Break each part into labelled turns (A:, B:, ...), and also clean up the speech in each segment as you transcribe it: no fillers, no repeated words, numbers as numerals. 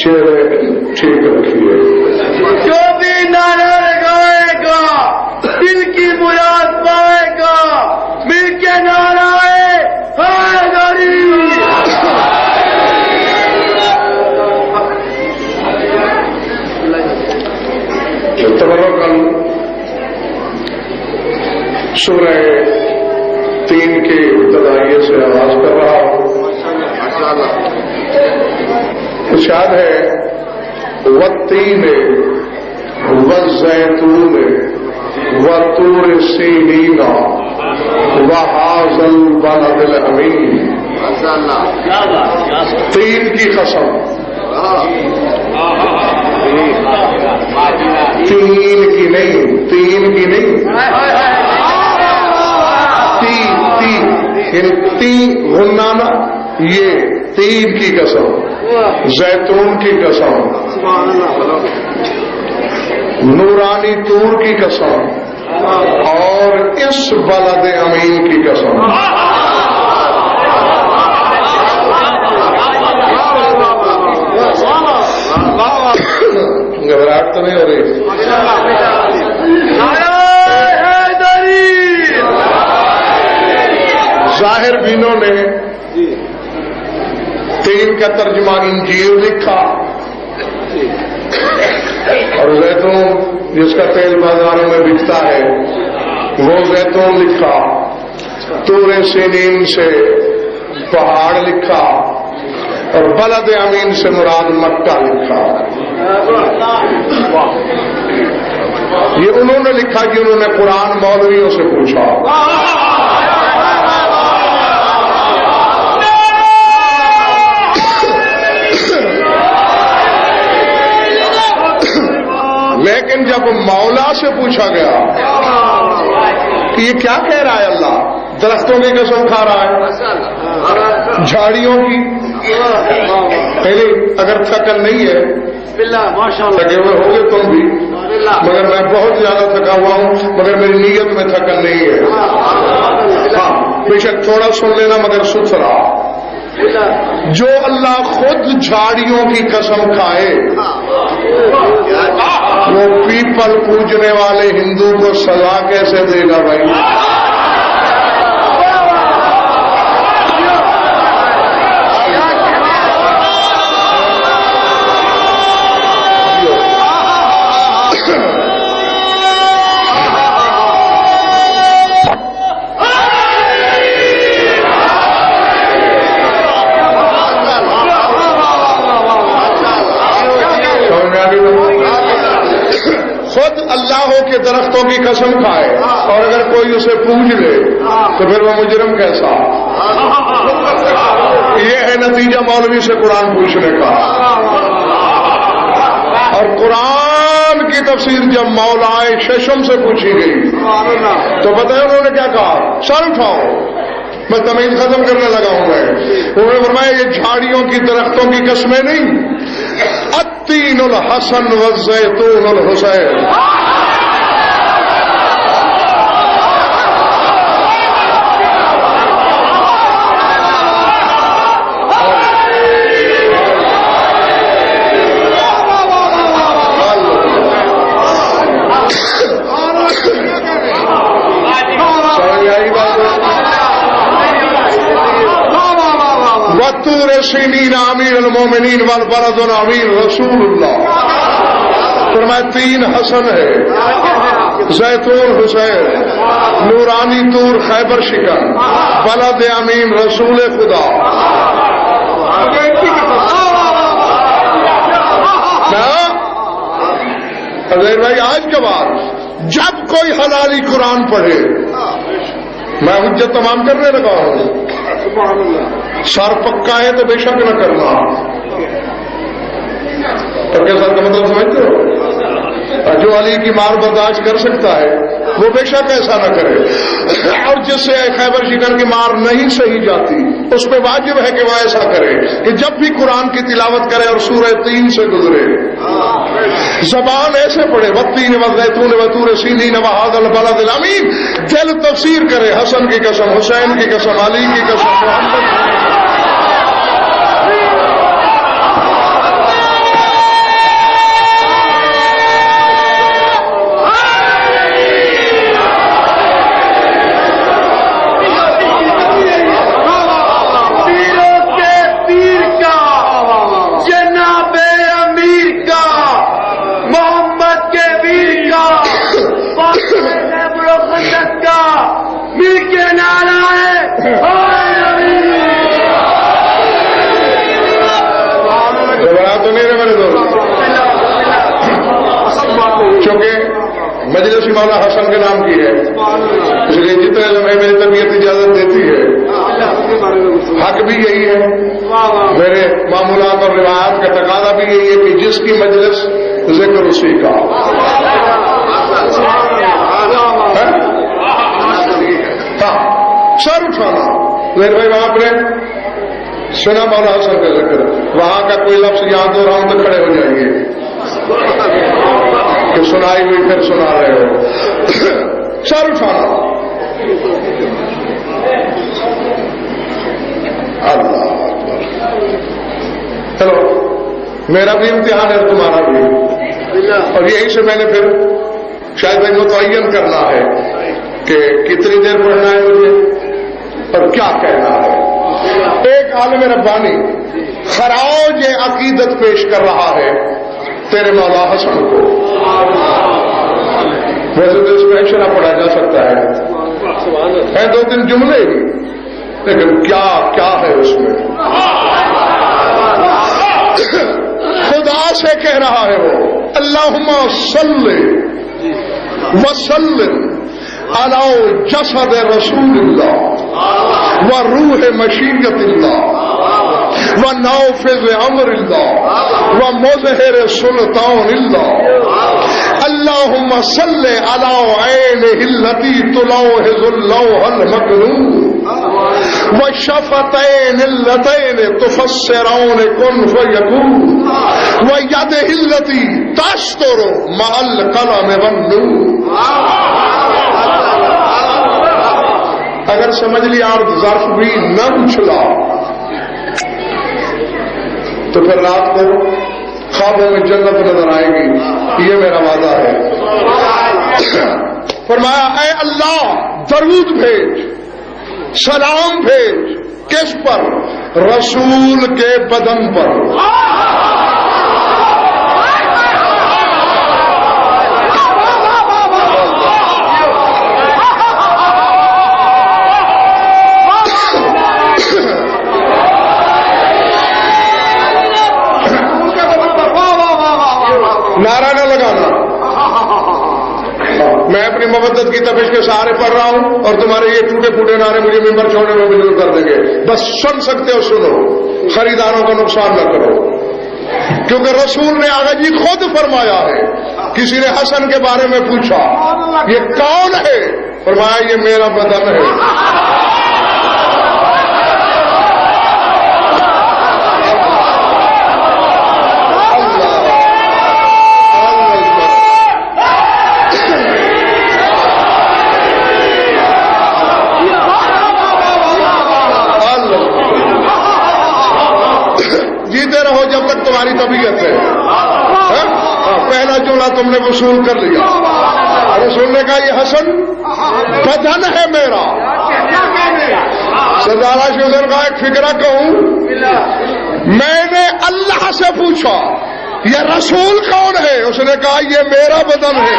A: چہرے ٹھیک رکھیے.
B: جو بھی نعرہ لگائے گا دل کی مراد پائے گا. مل کے نعرہ حیدری.
A: تبرکن سورہ 3 کے ابتدائیے سے آغاز کر رہا ہوں. ارشاد ہے والتین والزیتون وطور سینین وہذا البلد الامین. تین کی قسم. تین کی نہیں تین غنانا. یہ تین کی قسم. زیتون کی قسم. نورانی طور کی قسم. اور اس بلد امین کی قسم. گھبراہٹ تو نہیں ہو رہی؟ ظاہر بینوں نے 3 کا ترجمہ انجیل لکھا اور زیتون جس کا تیل بازاروں میں بکتا ہے وہ زیتون لکھا. طور سینین سے پہاڑ لکھا اور بلد امین سے مراد مکہ لکھا. یہ انہوں نے لکھا کہ انہوں نے قرآن مولویوں سے پوچھا. لیکن جب مولا سے پوچھا گیا کہ یہ کیا کہہ رہا ہے اللہ؟ درختوں کی قسم کھا رہا ہے, جھاڑیوں کی. پہلے اگر تھکن نہیں ہے تھکے ہوئے ہوگے تم بھی, مگر میں بہت زیادہ تھکا ہوا ہوں, مگر میری نیت میں تھکن نہیں ہے. ہاں بے شک تھوڑا سن لینا مگر ستھرا. جو اللہ خود جھاڑیوں کی قسم کھائے وہ پیپل پوجنے والے ہندو کو سزا کیسے دے گا بھائی؟ خود اللہ کے درختوں کی قسم کھائے اور اگر کوئی اسے پوچھ لے تو پھر وہ مجرم کیسا؟ یہ ہے نتیجہ مولوی سے قرآن پوچھنے کا. اور قرآن کی تفسیر جب مولائے ششم سے پوچھی گئی تو بتائیں انہوں نے کیا کہا؟ سر اٹھاؤ, میں تمیز ختم کرنے لگا ہوں. انہوں نے فرمایا یہ جھاڑیوں کی درختوں کی قسمیں نہیں, التین الحسن والزیتون الحسین. وطور سینین امیر المومنین والبلد الامین رسول اللہ. فرمایا 3 حسن ہے, زیتون حسین, نورانی طور خیبر شکن, بلد امین رسول خدا. حضیر بھائی آج کے بعد جب کوئی حلالی قرآن پڑھے, میں حجت تمام کرنے لگا ہوں, سر پکا ہے تو بے شک نہ کرنا. پکے سر کا مطلب سمجھتے ہو؟ جو علی کی مار برداشت کر سکتا ہے وہ بے شک ایسا نہ کرے, اور جس سے خیبر شکن کی مار نہیں سہی جاتی اس پہ واجب ہے کہ وہ ایسا کرے کہ جب بھی قرآن کی تلاوت کرے اور سورہ 3 سے گزرے زبان ایسے پڑھے والتین والزیتون وطور سینین وہذا البلد الامین. دل تفسیر کرے حسن کی قسم, حسین کی قسم, علی کی قسم, محمد مجلس مولا حسن کے نام کی ہے، اس لیے جتنے لمحے میری طبیعت اجازت دیتی ہے حق بھی یہی ہے، میرے معمولات اور روایات کا تقاضا بھی یہی ہے کہ جس کی مجلس ذکر اسی کا. ہاں سر اٹھانا. میرے بھائی وہاں پر سنا مولا حسن کا ذکر، وہاں کا کوئی لفظ یہاں دو راؤنڈ تو کھڑے ہو جائیں گے کہ سنائی ہوئی پھر سنا رہے ہو. سر اٹھانا. اللہ اکبر. چلو میرا بھی امتحان ہے تمہارا بھی، اور یہی سے میں نے پھر شاید میں متعین کرنا ہے کہ کتنی دیر پڑھنا ہے مجھے اور کیا کہنا ہے. ایک عالم ربانی خراج عقیدت پیش کر رہا ہے تیرے مولا حسن کو. ویسے تو اس میں اشارہ پڑھا جا سکتا ہے، دو تین جملے ہی، لیکن کیا کیا ہے اس میں. خدا سے کہہ رہا ہے وہ، اللہم صلی وسلم علی جسد رسول اللہ و روح مشیت اللہ و نافذ امر اللہ و مظہر سلطان اللہ. اللہم صلی علی عینہ التی تلاوحظ اللوح المکنون و شفتین اللتین تفسرون کن فیکون و یدہ التی تشتر مع القلم والنور. اگر سمجھ لیا اور ظرف بھی نہ اچھلا تو پھر رات کو خوابوں میں جنت نظر آئے گی، یہ میرا وعدہ ہے. فرمایا اے اللہ درود بھیج، سلام بھیج. کس پر؟ رسول کے بدن پر. نعرہ نہ لگانا. میں اپنی مبدت کی تفش کے سہارے پڑھ رہا ہوں اور تمہارے یہ ٹوٹے پھوٹے نعرے مجھے ممبر چھوڑنے میں مجبور کر دیں گے. بس سن سکتے ہو سنو، خریداروں کا نقصان نہ کرو، کیونکہ رسول نے آگا جی خود فرمایا ہے. کسی نے حسن کے بارے میں پوچھا یہ کون ہے؟ فرمایا یہ میرا بدن ہے. رہو جب تک تمہاری طبیعت ہے. پہلا جملہ تم نے وصول کر لیا. رسول نے کہا یہ حسن بدن ہے میرا. سردارا شیخ کا ایک فکرہ کہوں، میں نے اللہ سے پوچھا یہ رسول کون ہے؟ اس نے کہا یہ میرا بدن ہے.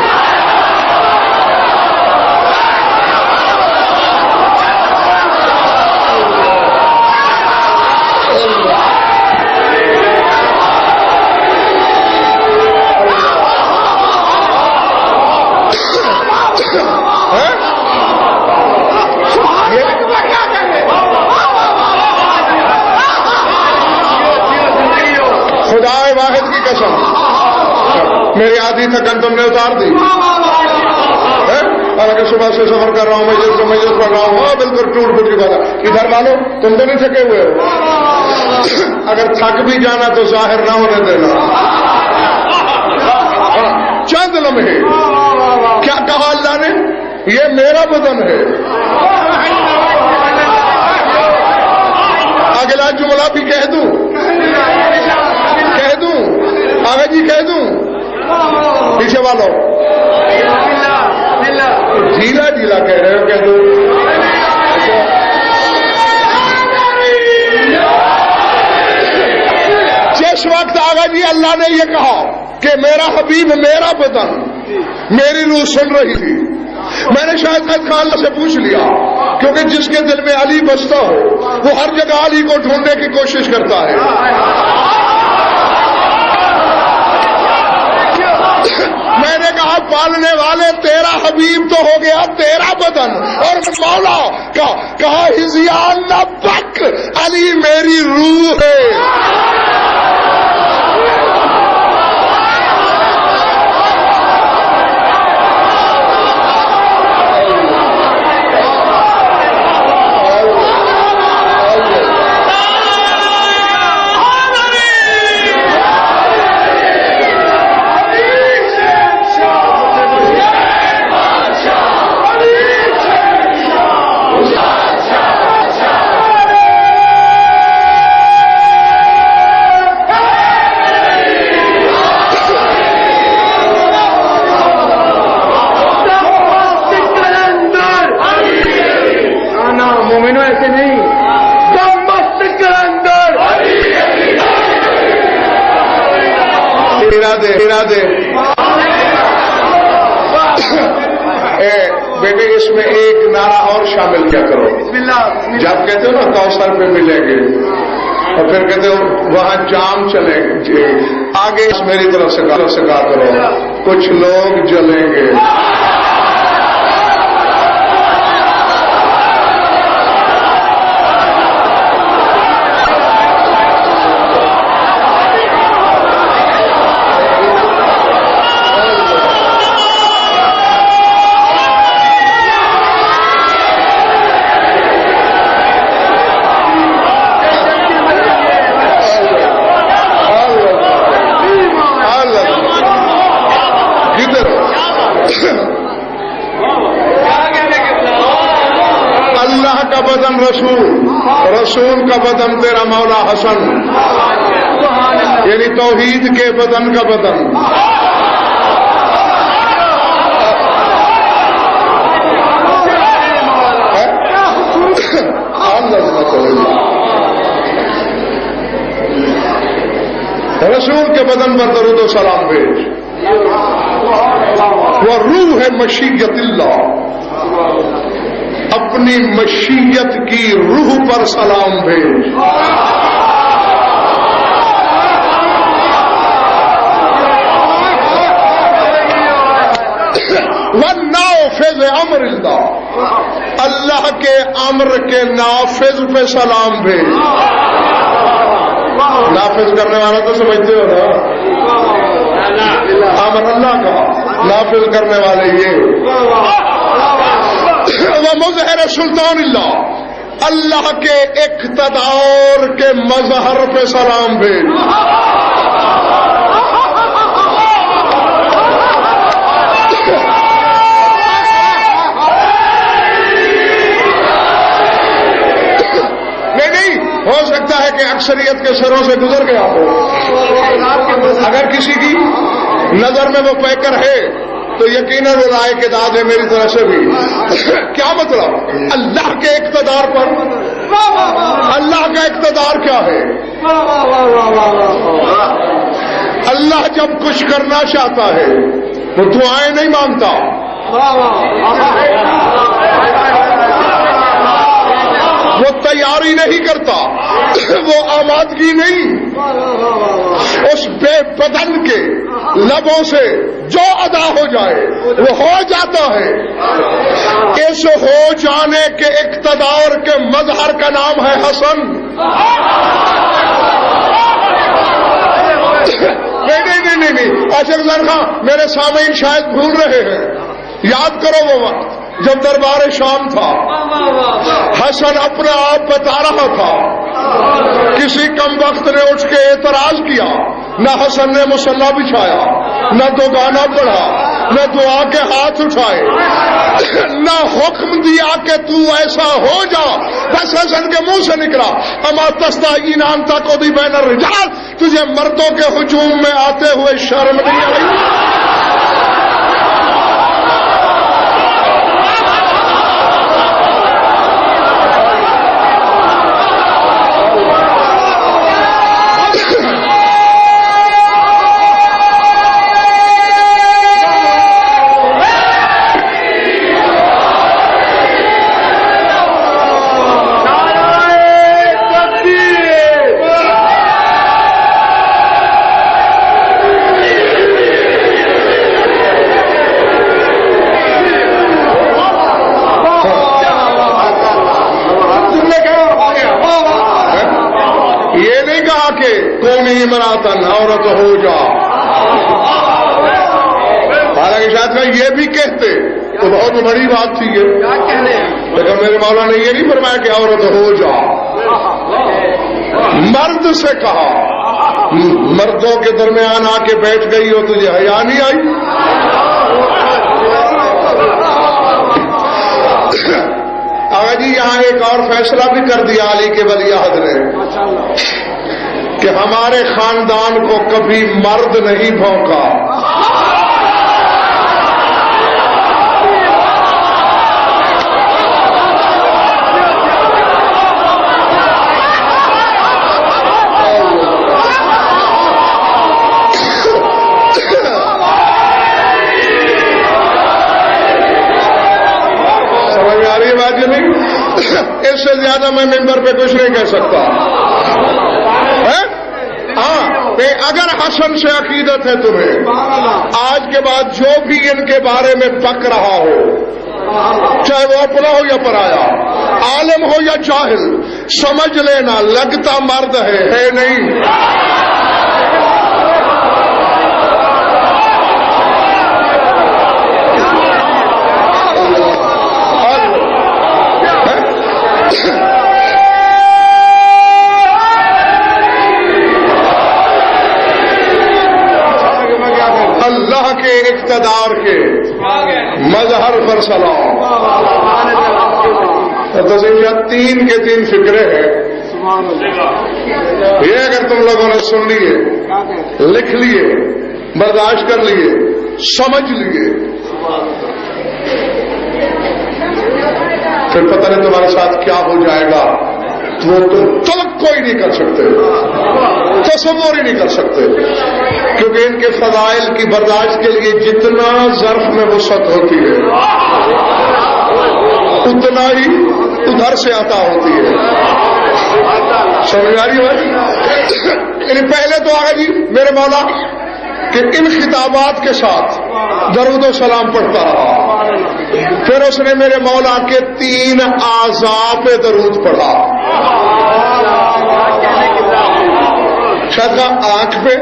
A: خدا واحد کی قسم میری آدھی تھکن تم نے اتار دی. اور اگر صبح سے سفر کر رہا ہوں مجلس پڑھ رہا ہوں بالکل ٹوٹ پھوٹ کی بات ہے. ادھر مانو تم تو نہیں تھکے ہوئے ہو، اگر تھک بھی جانا تو ظاہر نہ ہونے دینا. چند لمحے کیا کہا اللہ نے؟ یہ میرا بدن ہے. اگلا جملہ بھی کہہ دوں آگے جی کہہ دوں، پیچھے والوں ڈھیلا ڈھیلا کہہ رہے ہو، کہہ دوں. جس وقت آگا جی اللہ نے یہ کہا کہ میرا حبیب میرا بدن، میری روح سن رہی تھی. میں نے شاید خان سے پوچھ لیا، کیونکہ جس کے دل میں علی بستا ہو وہ ہر جگہ علی کو ڈھونڈنے کی کوشش کرتا ہے. میں نے کہا پالنے والے تیرا حبیب تو ہو گیا تیرا بدن، اور مولا کہا ہزیان نہ بک، علی میری روح ہے۔ ارادے بیٹے اس میں ایک نعرہ اور شامل کیا کرو، جب کہتے ہو نا کوثر پہ ملیں گے اور پھر کہتے ہو وہاں جام چلیں گے، آگے میری طرف سے کہا کرو کچھ لوگ جلیں گے۔ اللہ کا بدن رسول کا بدن تیرا مولا حسن، یعنی توحید کے بدن کا بدن۔ رسول کے بدن پر درود و سلام بھیج، وہ روح ہے مشیت اللہ، اپنی مشیت کی روح پر سلام بھیج۔ وَالنَّافِذِ امر اللہ، اللہ کے امر کے نافذ پہ سلام بھیج۔ نافذ کرنے والا تو سمجھتے ہو نا، امر اللہ کا نافذ کرنے والے یہ۔ وَمُظْهِرِ سلطان اللہ، اللہ کے اقتدار کے مظہر پہ سلام بھیج۔ نہیں ہو سکتا ہے کہ اکثریت کے سروں سے گزر گیا ہو، اگر کسی کی نظر میں وہ پیکر ہے تو یقیناً وہ رائے کے داد ہے میری طرف سے بھی۔ کیا مطلب؟ اللہ کے اقتدار پر، اللہ کا اقتدار کیا ہے؟ اللہ جب کچھ کرنا چاہتا ہے تو دعائیں نہیں مانگتا، وہ تیاری نہیں کرتا، وہ آمادگی نہیں، اس بے بدن کے لبوں سے جو ادا ہو جائے وہ ہو جاتا ہے۔ اس ہو جانے کے اقتدار کے مظہر کا نام ہے حسن۔ نہیں اشرف خان، میرے سامعین شاید بھول رہے ہیں، یاد کرو وہ وقت جب دربار شام تھا، حسن اپنے آپ بتا رہا تھا، کسی کم وقت نے اٹھ کے اعتراض کیا، نہ حسن نے مصلی بچھایا، نہ دو گانا پڑھا، نہ دعا کے ہاتھ اٹھائے، نہ حکم دیا کہ تو ایسا ہو جا، بس حسن کے منہ سے نکلا اما تستعین ان تقضی بین الرجال، تجھے مردوں کے ہجوم میں آتے ہوئے شرم نہیں آئی؟ امراتن، عورت ہو جا. حالانکہ شاید میں یہ بھی کہتے تو بہت بڑی بات تھی یہ، لیکن میرے مولا نے یہ نہیں فرمایا کہ عورت ہو جا. مرد سے کہا، مردوں کے درمیان آ کے بیٹھ گئی ہو، تجھے حیا نہیں آئی؟ آگا جی یہاں ایک اور فیصلہ بھی کر دیا علی کے ولی عہد نے کہ ہمارے خاندان کو کبھی مرد نہیں بھونکا. اس سے زیادہ میں ممبر پہ کچھ نہیں کہہ سکتا. ہاں اگر حسن سے عقیدت ہے تمہیں، آج کے بعد جو بھی ان کے بارے میں پک رہا ہو، چاہے وہ اپنا ہو یا پرایا، عالم ہو یا جاہل، سمجھ لینا لگتا مرد ہے نہیں. اللہ کے اقتدار کے مظہر پر سلام. تین کے تین فکرے ہیں. یہ اگر تم لوگوں نے سن لیے، لکھ لیے، برداشت کر لیے، سمجھ لیے، پھر پتہ نہیں تمہارے ساتھ کیا ہو جائے گا. وہ تم طلب کوئی نہیں کر سکتے، تصور ہی نہیں کر سکتے، کیونکہ ان کے فضائل کی برداشت کے لیے جتنا ظرف میں وسعت ہوتی ہے اتنا ہی ادھر سے عطا ہوتی ہے. سمجھ آ رہی ہے؟ یعنی پہلے تو آگا جی میرے مولا کہ ان خطابات کے ساتھ درود و سلام پڑھتا رہا، پھر اس نے میرے مولا کے 3 اعضاء پہ درود پڑھا. شاید آنکھ پہ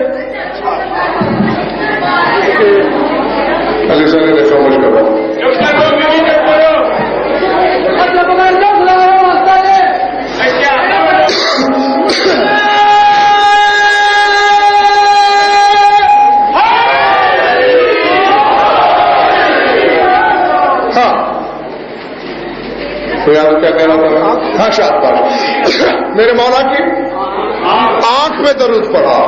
A: علی صاحب نے سمجھ کر کیا کہہ رہا تھا؟ ہاں شاد پاش میرے مولا کی آنکھ میں درود پڑھا،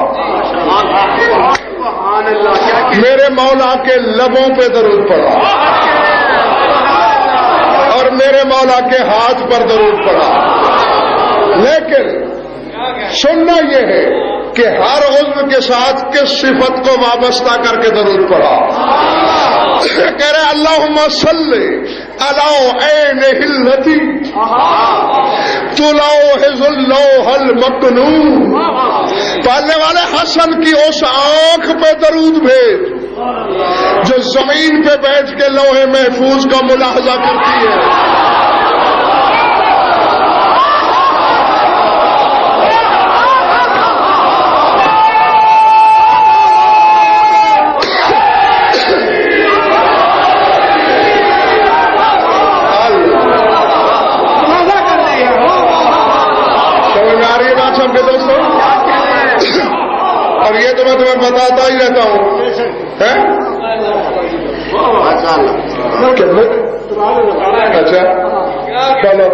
A: میرے مولا کے لبوں پہ درود پڑھا، اور میرے مولا کے ہاتھ پر درود پڑھا. لیکن سننا یہ ہے کہ ہر عضو کے ساتھ کس صفت کو وابستہ کر کے درود پڑھا. کہہ رہے اللہم صلی علی عین التی تلوحظ اللوح المکنون. پڑھنے والے حسن کی اس آنکھ پہ درود بھیج جو زمین پہ بیٹھ کے لوح محفوظ کا ملاحظہ کرتی ہے. اور یہ تو میں تمہیں بتاتا ہی رہتا ہوں. اچھا چلو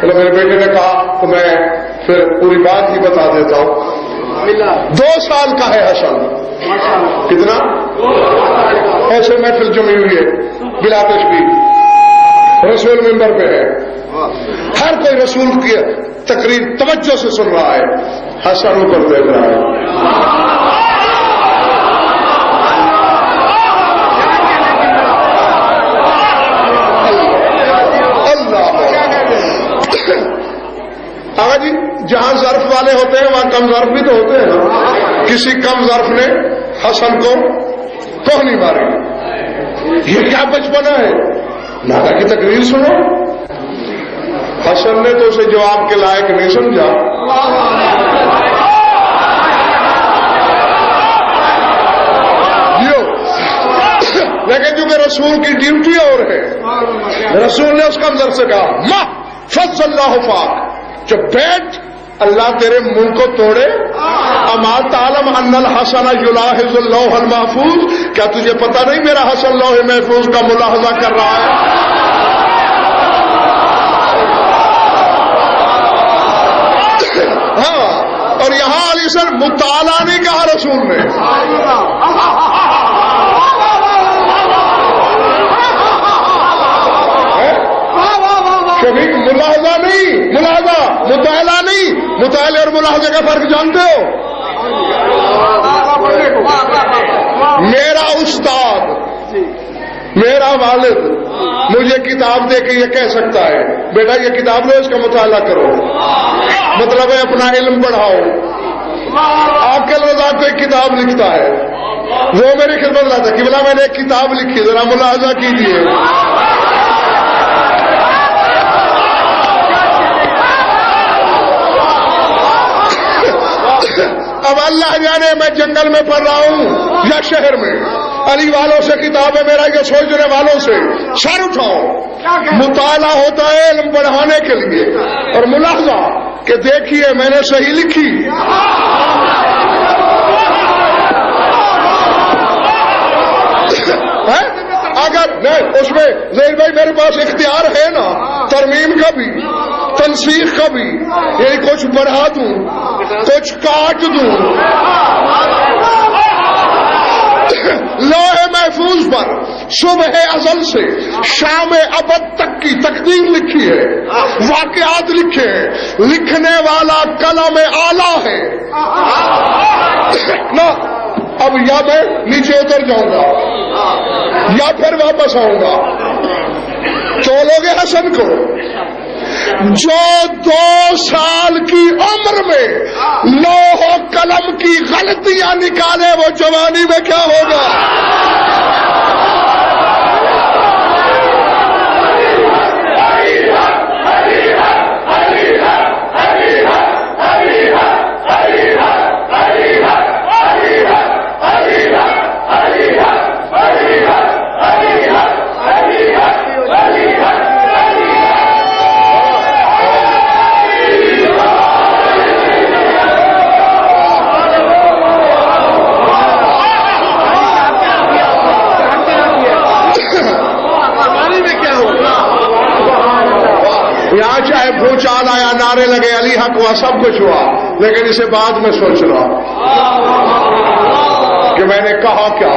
A: میرے بیٹے نے کہا تو میں پھر پوری بات ہی بتا دیتا ہوں. 2 سال کا ہے حسن. کتنا؟ ایسے محفل جمی ہوئی ہے بلا تشبیہ، رسول ممبر پہ ہے، ہر کوئی رسول کی تقریر توجہ سے سن رہا ہے، حسن اوپر دیکھ رہا ہے. آگا جی جہاں ظرف والے ہوتے ہیں وہاں کم ظرف بھی تو ہوتے ہیں نا. کسی کم ظرف نے حسن کو کوہنی ماری. یہ کیا بچپنا ہے؟ نادا کی تقریر سنو. حسن نے تو اسے جواب کے لائق نہیں سمجھا. رسول کی ڈیوٹی اور ہے. رسول نے اس کا اندر سے کہا ما فض اللہ فاق، جب بیٹھ اللہ تیرے منہ کو توڑے. اما تعلم ان الحسن یلاحظ اللوح المحفوظ، کیا تجھے پتا نہیں میرا حسن لوح محفوظ کا ملاحظہ کر رہا ہے؟ ہاں، اور یہاں علی سر مطالعہ نہیں کہا رسول نے. کبھی ملاحظہ نہیں، ملاحظہ مطالعہ نہیں. مطالعہ اور ملاحظہ کا فرق جانتے ہو؟ میرا استاد، میرا والد مجھے کتاب دے کے یہ کہہ سکتا ہے بیٹا یہ کتاب لو، اس کا مطالعہ کرو، مطلب ہے اپنا علم بڑھاؤ. آپ کے رضا کوئی کتاب لکھتا ہے، وہ میری خدمت لاتا کہ بلا میں نے ایک کتاب لکھی، ذرا ملاحظہ کیجیے. اب اللہ جانے میں جنگل میں پڑھ رہا ہوں یا شہر میں، علی والوں سے کتاب ہے میرا یہ سوچنے والوں سے سر اٹھاؤ. مطالعہ ہوتا ہے علم بڑھانے کے لیے، اور ملاحظہ کہ دیکھیے میں نے صحیح لکھی. اگر نہیں اس میں زید بھائی میرے پاس اختیار ہے نا، ترمیم کا بھی تنسیخ کا بھی، یہی کچھ بڑھا دوں کچھ کاٹ دوں. لوح محفوظ پر صبح ازل سے شام ابد تک کی تقدیر لکھی ہے، واقعات لکھے ہیں، لکھنے والا قلم اعلیٰ ہے نا. اب یا میں نیچے اتر جاؤں گا یا پھر واپس آؤں گا. چولوگے حسن کو جو 2 سال کی عمر میں لوح و قلم کی غلطیاں نکالے وہ جوانی میں کیا ہوگا؟ یہاں چاہے بھوچال آیا، نعرے لگے، علی حق ہوا، سب کچھ ہوا، لیکن اسے بعد میں سوچ رہا کہ میں نے کہا کیا.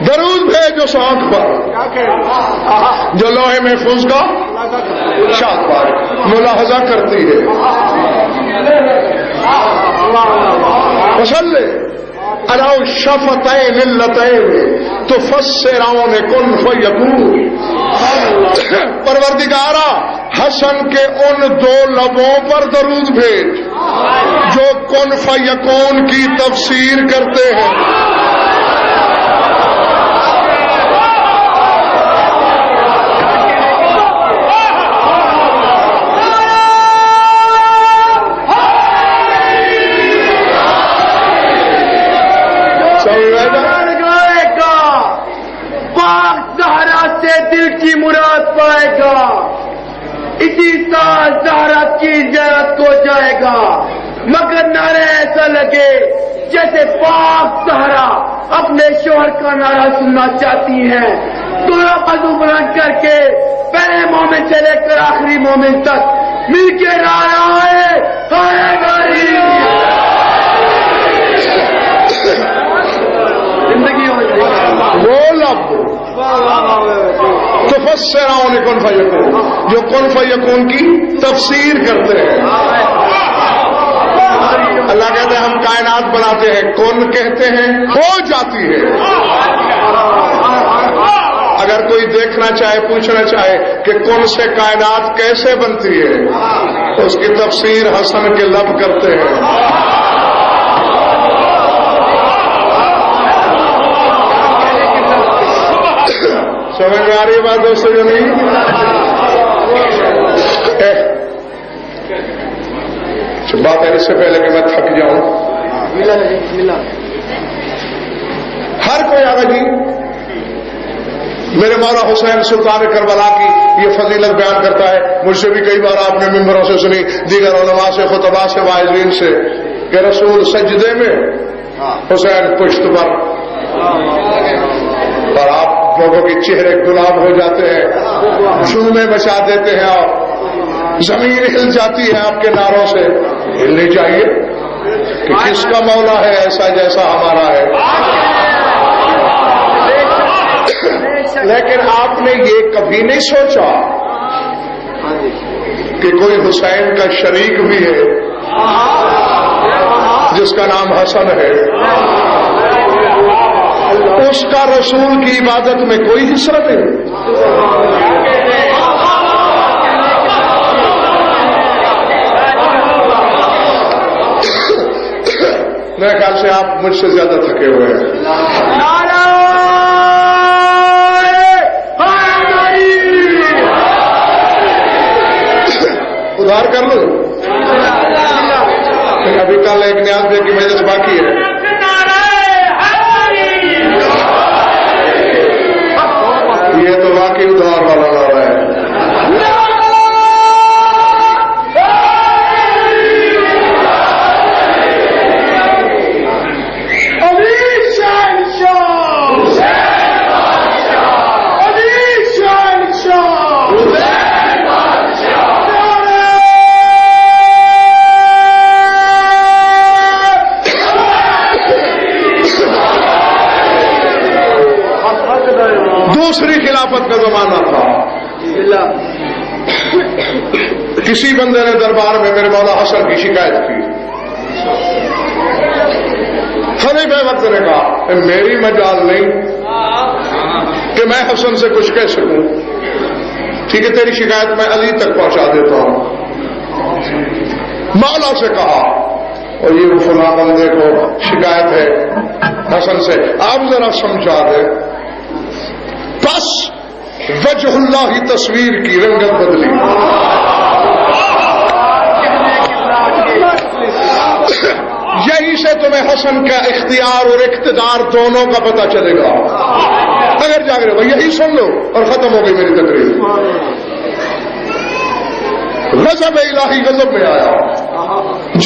A: درود بھیجو سانکھ پر جو لوح محفوظ کا شاخ پر ملاحظہ کرتی ہے. مسلے الاؤ شفتین اللتین تفسرون کن فیکون. پروردگارا حسن کے ان 2 لبوں پر درود بھیج جو کن فیکون کی تفسیر کرتے ہیں.
B: دل کی مراد پائے گا، اسی سال زہرا کی زیارت کو جائے گا، مگر نعرہ ایسا لگے جیسے پاک زہرا اپنے شوہر کا نعرہ سننا چاہتی ہیں. دونوں بازو بلند کر کے پہلے مومن سے لے کر آخری مومن تک مل کے نعرہ ہے زندگی ہو جائے.
A: وہ لب تفسرون کن فیکون جو کن فیکون کی تفسیر کرتے ہیں. اللہ کہتے ہیں ہم کائنات بناتے ہیں، کن کہتے ہیں ہو جاتی ہے. اگر کوئی دیکھنا چاہے، پوچھنا چاہے کہ کن سے کائنات کیسے بنتی ہے، تو اس کی تفسیر حسن کے لب کرتے ہیں. سمجھ میں آ رہی ہے بات دوستوں جو نہیں؟ بات ہے اس سے پہلے کہ میں تھک جاؤں، ہر کوئی آگا جی میرے مولا حسین سلطان کربلا کی یہ فضیلت بیان کرتا ہے. مجھ سے بھی کئی بار آپ نے ممبروں سے سنی, دیگر علماء سے, خطباء سے, واعظین سے, کہ رسول سجدے میں حسین پشت پر, اور آپ لوگوں کے چہرے گلاب ہو جاتے ہیں, جھومے مچا دیتے ہیں اور زمین ہل جاتی ہے آپ کے نعروں سے. ہلنی چاہیے کہ کس کا مولا ہے ایسا جیسا ہمارا ہے. لیکن آپ نے یہ کبھی نہیں سوچا کہ کوئی حسین کا شریک بھی ہے جس کا نام حسن ہے, اس کا رسول کی عبادت میں کوئی حصہ نہیں. میرے خیال سے آپ مجھ سے زیادہ تھکے ہوئے ہیں. ادھار کر لو, ابھی کل ایک نیاز دے کی مجلس باقی ہے. یہ تو واقعی ادھار والا نعرہ ہے. دوسری خلافت کا زمانہ تھا. کسی بندے نے دربار میں میرے مولا حسن کی شکایت کی. خلیفہ وقت نے کہا میری مجال نہیں کہ میں حسن سے کچھ کہہ سکوں, ٹھیک ہے تیری شکایت میں علی تک پہنچا دیتا ہوں. مولا سے کہا اور یہ فلاں بندے کو شکایت ہے حسن سے, آپ ذرا سمجھا دیں. بس وجہ اللہ کی تصویر کی رنگت بدلی. یہی سے تمہیں حسن کا اختیار اور اقتدار دونوں کا پتہ چلے گا. اگر جاگ رہے ہو یہی سن لو اور ختم ہو گئی میری تقریر. غضب الہی غضب میں آیا,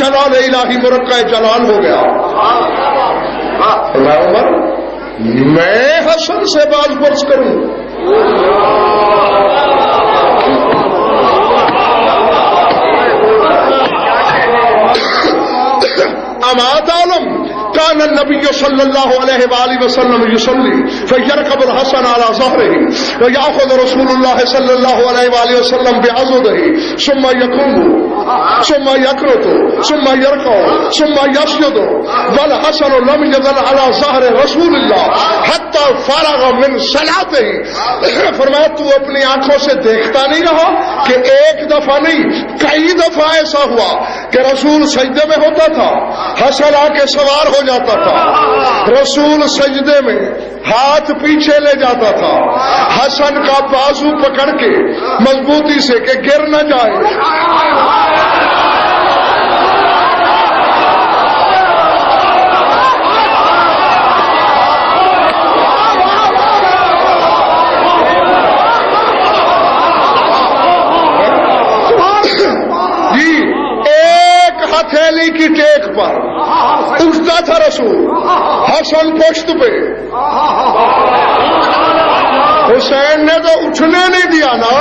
A: جلال الہی مرقع جلال ہو گیا. اللہ عمر میں حسن سے باز پرس کروں. اما تعلم كان النبي صلى الله عليه وآله وسلم يصلي فيركب الحسن على ظهره ويأخذ رسول الله صلى الله عليه وآله وسلم بعضده ثم يقوم ثم يقنط ثم يركع ثم يسجد والحسن لم يزل على ظهر رسول الله حتى فرغ من صلاته. فرمایا تو اپنی آنکھوں سے دیکھتا نہیں رہا کہ ایک دفعہ نہیں کئی دفعہ ایسا ہوا کہ رسول سجدے میں ہوتا تھا, حسن آ کے سوار ہو جاتا تھا, رسول سجدے میں ہاتھ پیچھے لے جاتا تھا, حسن کا بازو پکڑ کے مضبوطی سے کہ گر نہ جائے. ہتھیلی کی ٹیک پر اٹھتا تھا رسول, حسن پشت پہ. حسین نے تو اٹھنے نہیں دیا نا.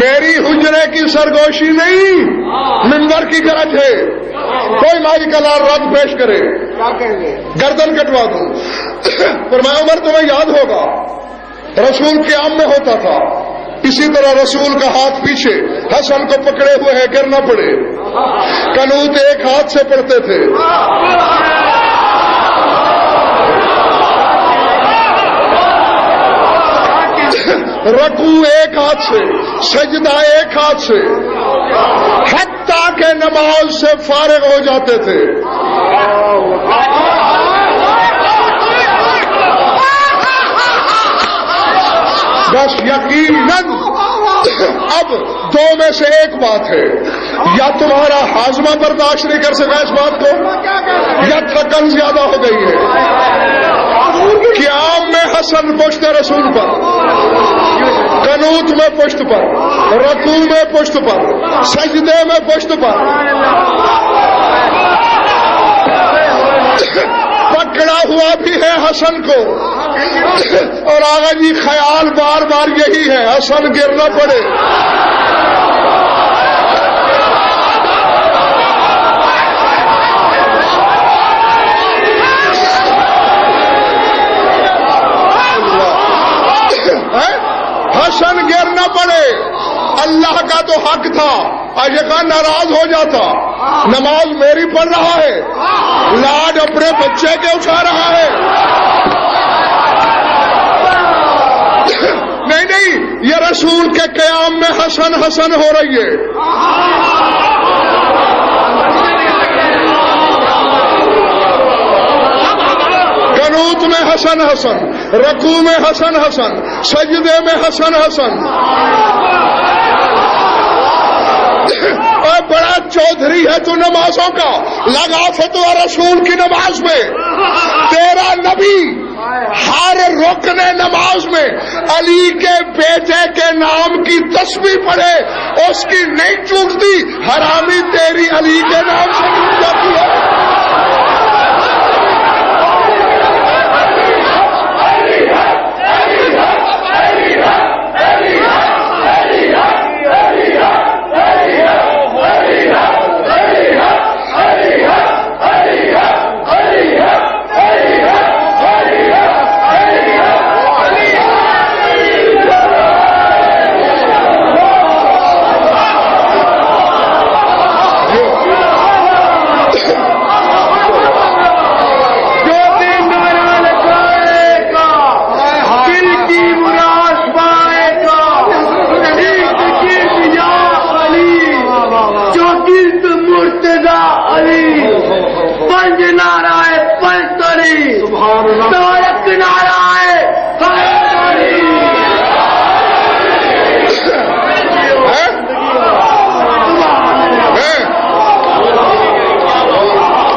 A: میری حجرے کی سرگوشی نہیں, منبر کی گرج ہے. کوئی مائی کلار رد پیش کرے گردن کٹوا دوں. فرمایا عمر تمہیں یاد ہوگا رسول قیام میں ہوتا تھا, اسی طرح رسول کا ہاتھ پیچھے, حسن کو پکڑے ہوئے ہے گر نہ پڑے. قنوت ایک ہاتھ سے پڑھتے تھے. رکوع ایک ہاتھ سے, سجدہ ایک ہاتھ سے, حتیٰ کہ نماز سے فارغ ہو جاتے تھے. بس یقیناً اب دو میں سے ایک بات ہے، یا تمہارا ہاضمہ برداشت نہیں کر سکا اس بات کو، یا تھکن زیادہ ہو گئی ہے۔ قیام میں حسن پشت رسول پر، قنوت میں پشت پر، رکوع میں پشت پر، سجدے میں پشت پر، پکڑا ہوا بھی ہے حسن کو، اور آگا جی خیال بار بار یہی ہے حسن گر نہ پڑے۔ حسن گر نہ پڑے، اللہ کا تو حق تھا، آج کا ناراض ہو جاتا، نماز میری پڑھ رہا ہے، لاڈ اپنے بچے کے اٹھا رہا ہے، نہیں یہ رسول کے قیام میں حسن حسن ہو رہی ہے۔ قنوت میں حسن حسن، رکوع میں حسن حسن، سجدے میں حسن حسن۔ اور بڑا چودھری ہے تو نمازوں کا، لگا فتویٰ رسول کی نماز میں، تیرا نبی ہر رکن نماز میں علی کے بیٹے کے نام کی تسبیح پڑھے، اس کی نہیں چوکتی، حرامی تیری علی کے نام سے ٹوٹ جاتی ہے۔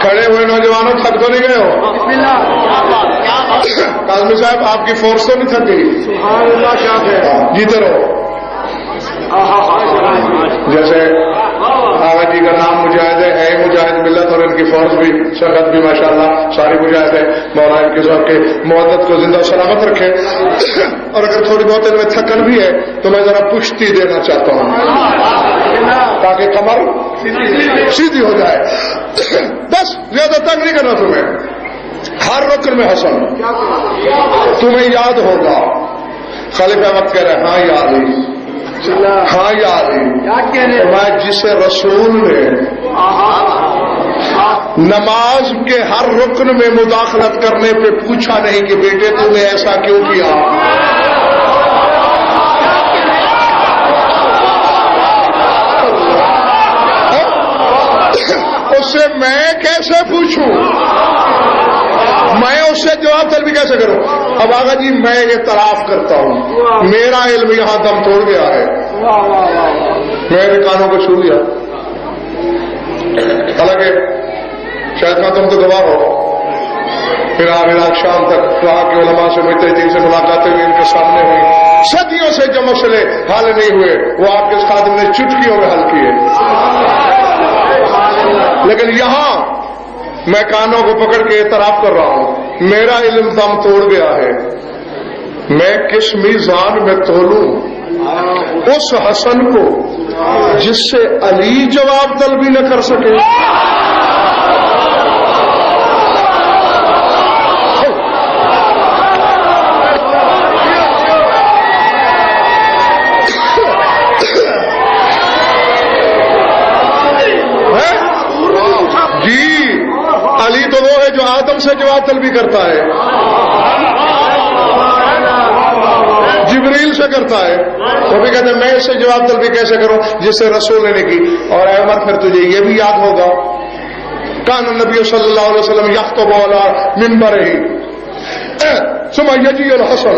A: کھڑے ہوئے نوجوانوں تھک تو نہیں گئے ہو؟ کاظمی صاحب آپ کی فورس تو نہیں تھک گئی؟ جیتے رہو۔ جیسے آغا جی کا نام مجاہد ہے، اے مجاہد ملت، اور ان کی فورس بھی سرحد بھی ماشاءاللہ ساری مجاہد ہے۔ مولا ان کے سب کے معدت کو زندہ سلامت رکھے، اور اگر تھوڑی بہت ان میں تھکن بھی ہے تو میں ذرا پشتی دینا چاہتا ہوں تاکہ کمر سیدھی ہو جائے۔ بس زیادہ تنگ نہیں کرنا تمہیں، ہر رکن میں حسن تمہیں یاد ہوگا۔ خلیفہ وقت کہہ رہے ہاں یا علی، ہاں یا علی، میں جسے رسول نے نماز کے ہر رکن میں مداخلت کرنے پہ پوچھا نہیں کہ بیٹے تم نے ایسا کیوں کیا، اس سے میں کیسے پوچھوں، میں اس سے جواب طلبی کیسے کروں؟ اب آگا جی میں اعتراف کرتا ہوں میرا علم یہاں دم توڑ گیا ہے، میں نے کانوں کو چھو لیا، حالانکہ شاید میں تم تو گواہ ہو، پھر عراق شام تک وہاں کے علماء سے مجتہدین سے ملاقاتیں ہوئی، ان کے سامنے ہوئی، صدیوں سے جو مسئلے حل نہیں ہوئے وہ آپ کے خادم نے چٹکیوں میں حل کیے، لیکن یہاں میں کانوں کو پکڑ کے اعتراف کر رہا ہوں میرا علم دم توڑ گیا ہے، میں کس میزان میں تولوں اس حسن کو جس سے علی جواب طلبی نہ کر سکے۔ علی تو وہ ہے جو آدم سے جواب طلبی کرتا ہے، جبریل سے کرتا ہے، وہ بھی کہتے ہیں میں اس سے جواب طلبی کیسے کروں جس سے رسول نے کی۔ اور احمد پھر تجھے یہ بھی یاد ہوگا کان النبی صلی اللہ علیہ وسلم یخطب علی منبرہ ثم یجی الحسن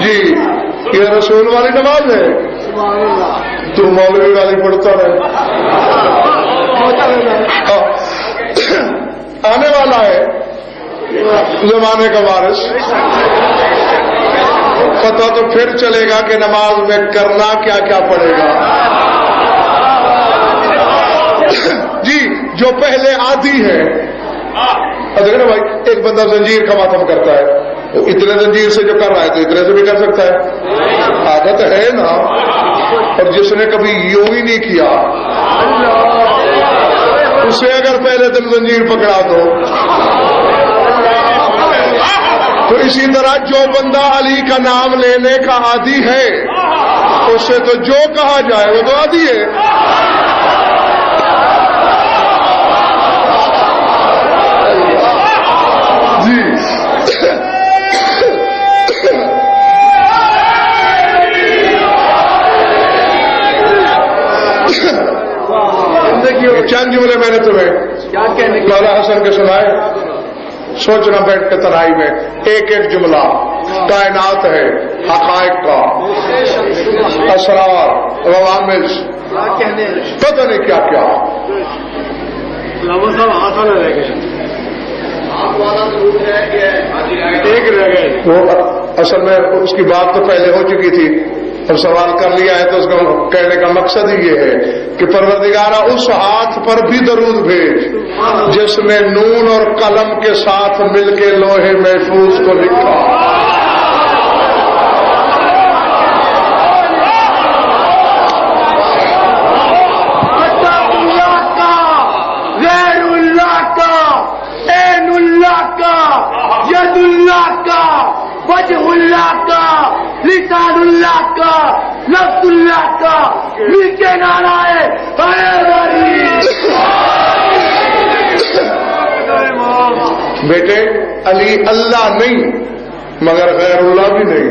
A: جی یہ رسول والی نماز ہے، تو مولوی والی پڑھتا رہے. آنے والا ہے زمانے کا وارث، پتہ تو پھر چلے گا کہ نماز میں کرنا کیا کیا پڑے گا. جی جو پہلے عادی ہے، دیکھنا بھائی ایک بندہ زنجیر کا ماتم کرتا ہے، تو اتنے زنجیر سے جو کر رہا ہے تو اتنے سے بھی کر سکتا ہے، عادت ہے نا. اور جس نے کبھی یوں ہی نہیں کیا اسے اگر پہلے دن زنجیر پکڑا دو. تو اسی طرح جو بندہ علی کا نام لینے کا عادی ہے اسے تو جو کہا جائے وہ تو عادی ہے. جی چند جملے میں نے تمہیں مولا حسن کے سنائے. سوچنا بیٹھ کے تنہائی میں ایک ایک جملہ کائنات ہے، حقائق کا، اسرار، عوامل، پتہ نہیں کیا کیا. وہ اصل میں اس کی بات تو پہلے ہو چکی تھی، اب سوال کر لیا ہے تو اس کا کہنے کا مقصد ہی یہ ہے کہ پروردگارہ اس ہاتھ پر بھی درود بھیج جس نے نون اور قلم کے ساتھ مل کے لوہے محفوظ کو لکھا.
B: غیر اللہ کا، عین اللہ کا، ید اللہ کا، وجہ اللہ کا، لسان اللہ کا، نفس اللہ کا، نیچے نعرہ ہے
A: بیٹے علی اللہ نہیں مگر غیر اللہ بھی نہیں.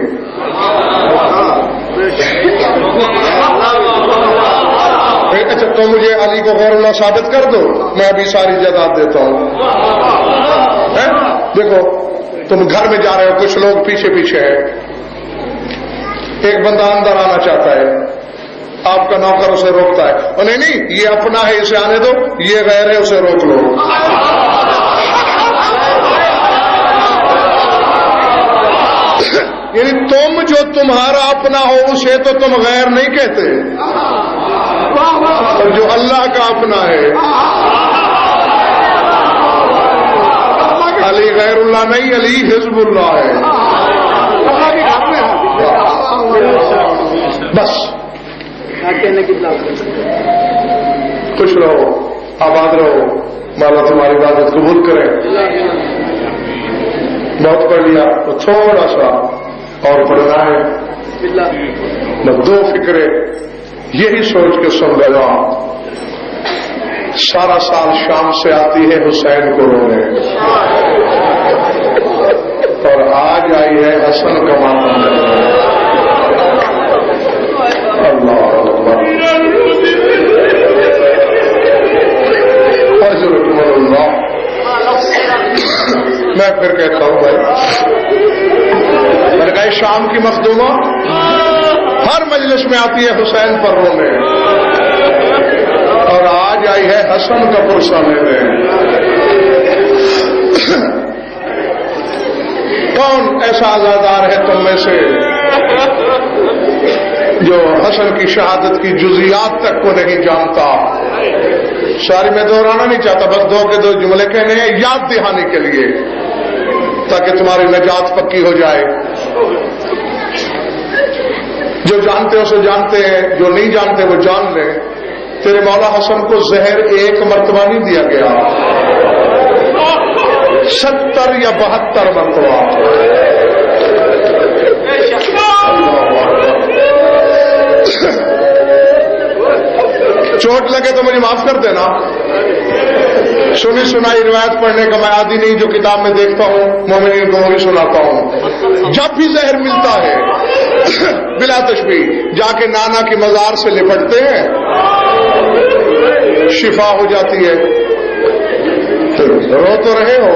A: اچھا تو مجھے علی کو غیر اللہ ثابت کر دو، میں ابھی ساری جزات دیتا ہوں. دیکھو تم گھر میں جا رہے ہو، کچھ لوگ پیچھے پیچھے ہیں، ایک بندہ اندر آنا چاہتا ہے، آپ کا نوکر اسے روکتا ہے، اور نہیں یہ اپنا ہے اسے آنے دو، یہ غیر ہے اسے روک لو. یعنی تم جو تمہارا اپنا ہو اسے تو تم غیر نہیں کہتے، اور جو اللہ کا اپنا ہے علی غیر اللہ نہیں، علی حزب اللہ ہے. بس خوش رہو، آباد رہو، مولا تمہاری عبادت قبول کرے. بہت پڑھ لیا تو تھوڑا سا اور پڑھنا ہے. دو فکرے یہی سوچ کے سن گیا، سارا سال شام سے آتی ہے حسین کو رونے، اور آج آئی ہے حسن کا ماتم کرنے. اللہ اکبر. حضرت اللہ میں پھر کہتا ہوں بھائی، میں نے کہا شام کی مخدومہ ہر مجلس میں آتی ہے حسین پر رونے، اور آج آئی ہے حسن کا پرسہ لینے. کون ایسا عزادار ہے تم میں سے جو حسن کی شہادت کی جزیات تک کو نہیں جانتا؟ ساری میں دہرانا نہیں چاہتا، بس دو کے دو جملے کہنے ہیں یاد دہانے کے لیے تاکہ تمہاری نجات پکی ہو جائے. جو جانتے ہو سو جانتے ہیں، جو نہیں جانتے وہ جان لیں. تیرے مولا حسن کو زہر ایک مرتبہ نہیں دیا گیا، 70 یا 72 مرتبہ. چوٹ لگے تو مجھے معاف کر دینا. سنی سنائی روایت پڑھنے کا میں عادی نہیں، جو کتاب میں دیکھتا ہوں مومنین کو وہی سناتا ہوں. جب بھی زہر ملتا ہے بلا تشبیہ جا کے نانا کی مزار سے لپٹتے ہیں، شفا ہو جاتی ہے. رو تو رہے ہو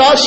A: 10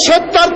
A: 70